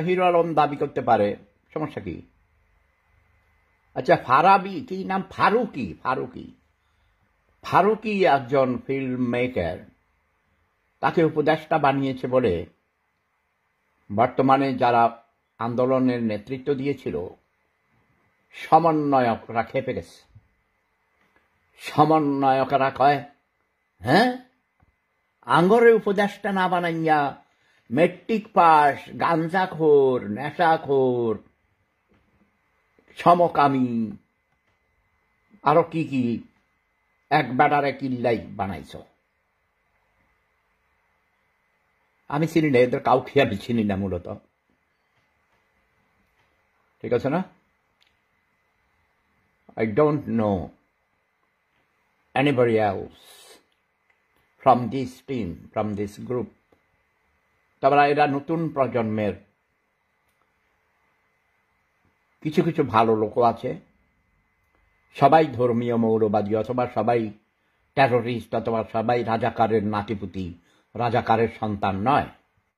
Hero Alam দাবি করতে পারে, সমস্যা কি? আচ্ছা, ফারাবি কি নাম, ফারুকি ফারুকি ফারুকি একজন ফিল্ম মেকার, তাকে উপদেষ্টা বানিয়েছে বলে বর্তমানে যারা আন্দোলনের নেতৃত্ব দিয়েছিল সমন্বয়করা খেপে গেছে। সমন্বয়করা কয়, হ্যাঁ, আঙ্গরে উপদেষ্টা না বানাইয়া মেট্রিক পাস, গাঞ্জাখোর, নেশাখোর, সমকামী, আরো কি কি এক বেটারে কিল্লাই বানাইছ। আমি চিনি না, এদের কাউকে আমি চিনি না মূলত, ঠিক আছে না? I don't know anybody else from this team, from this group. তবে এরা নতুন প্রজন্মের কিছু কিছু ভালো লোকও আছে। সবাই ধর্মীয় মৌলবাদী, অথবা সবাই টেরোরিস্ট, অথবা সবাই রাজাকারের নাতিপুতি, রাজাকারের সন্তান নয়।